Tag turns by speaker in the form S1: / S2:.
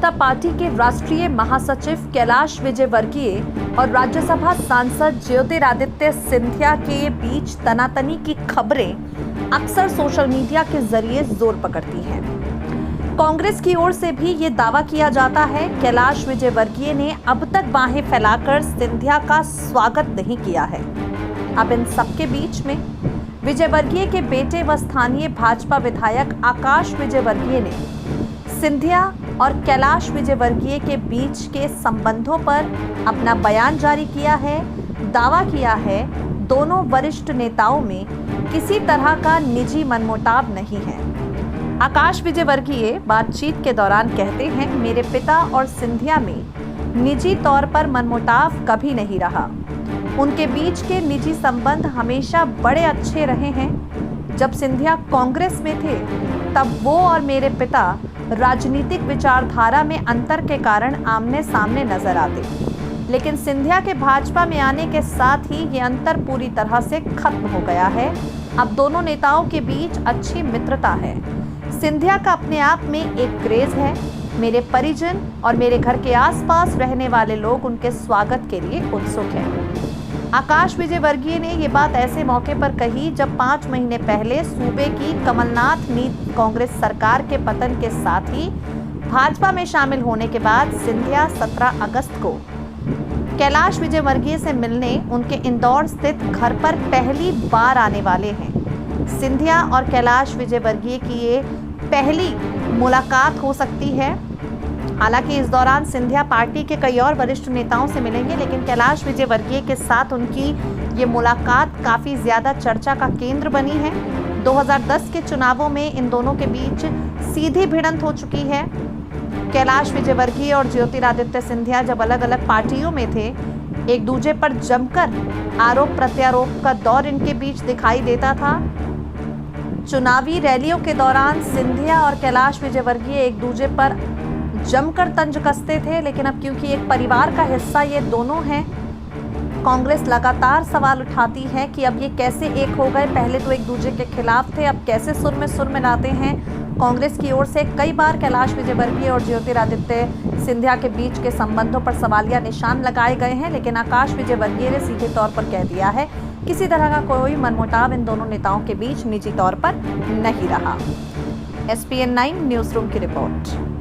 S1: जनता party के राष्ट्रीय महासचिव कैलाश विजयवर्गीय और राज्यसभा सांसद ज्योतिरादित्य सिंधिया के बीच तनातनी की खबरें अक्सर सोशल मीडिया के जरिए जोर पकड़ती हैं। कांग्रेस की ओर से भी ये दावा किया जाता है कैलाश विजयवर्गीय ने अब तक बाहें फैलाकर सिंधिया का स्वागत नहीं किया है। अब इन सबके बीच में विजयवर्गीय के बेटे व स्थानीय भाजपा विधायक आकाश विजयवर्गीय ने सिंधिया और कैलाश विजयवर्गीय के बीच के संबंधों पर अपना बयान जारी किया है। दावा किया है दोनों वरिष्ठ नेताओं में किसी तरह का निजी मनमुटाव नहीं है। आकाश विजयवर्गीय बातचीत के दौरान कहते हैं, मेरे पिता और सिंधिया में निजी तौर पर मनमुटाव कभी नहीं रहा। उनके बीच के निजी संबंध हमेशा बड़े अच्छे रहे हैं। जब सिंधिया कांग्रेस में थे तब वो और मेरे पिता राजनीतिक विचारधारा में अंतर के कारण आमने सामने नजर आते, लेकिन सिंधिया के भाजपा में आने के साथ ही ये अंतर पूरी तरह से खत्म हो गया है। अब दोनों नेताओं के बीच अच्छी मित्रता है। सिंधिया का अपने आप में एक क्रेज है। मेरे परिजन और मेरे घर के आसपास रहने वाले लोग उनके स्वागत के लिए उत्सुक हैं। आकाश विजयवर्गीय ने ये बात ऐसे मौके पर कही जब 5 महीने पहले सूबे की कमलनाथ नीत कांग्रेस सरकार के पतन के साथ ही भाजपा में शामिल होने के बाद सिंधिया 17 अगस्त को कैलाश विजयवर्गीय से मिलने उनके इंदौर स्थित घर पर पहली बार आने वाले हैं। सिंधिया और कैलाश विजयवर्गीय की ये पहली मुलाकात हो सकती है। हालांकि इस दौरान सिंधिया पार्टी के कई और वरिष्ठ नेताओं से मिलेंगे, लेकिन कैलाश विजयवर्गीय के साथ उनकी ये मुलाकात काफ़ी ज़्यादा चर्चा का केंद्र बनी है। 2010 के चुनावों में इन दोनों के बीच सीधी भिड़ंत हो चुकी है। कैलाश विजयवर्गीय और ज्योतिरादित्य सिंधिया जब अलग अलग पार्टियों में थे, एक दूसरे पर जमकर आरोप प्रत्यारोप का दौर इनके बीच दिखाई देता था। चुनावी रैलियों के दौरान सिंधिया और कैलाश विजयवर्गीय एक दूसरे पर जमकर तंज कसते थे, लेकिन अब क्योंकि एक परिवार का हिस्सा ये दोनों हैं, कांग्रेस लगातार सवाल उठाती है कि अब ये कैसे एक हो गए। पहले तो एक दूसरे के खिलाफ थे, अब कैसे सुर में मिलाते हैं। कांग्रेस की ओर से कई बार कैलाश विजयवर्गीय और ज्योतिरादित्य सिंधिया के बीच के संबंधों पर सवालिया निशान लगाए गए हैं, लेकिन आकाश विजयवर्गीय ने सीधे तौर पर कह दिया है किसी तरह का कोई मनमुटाव इन दोनों नेताओं के बीच निजी तौर पर नहीं रहा। SPN9 न्यूज़ रूम की रिपोर्ट।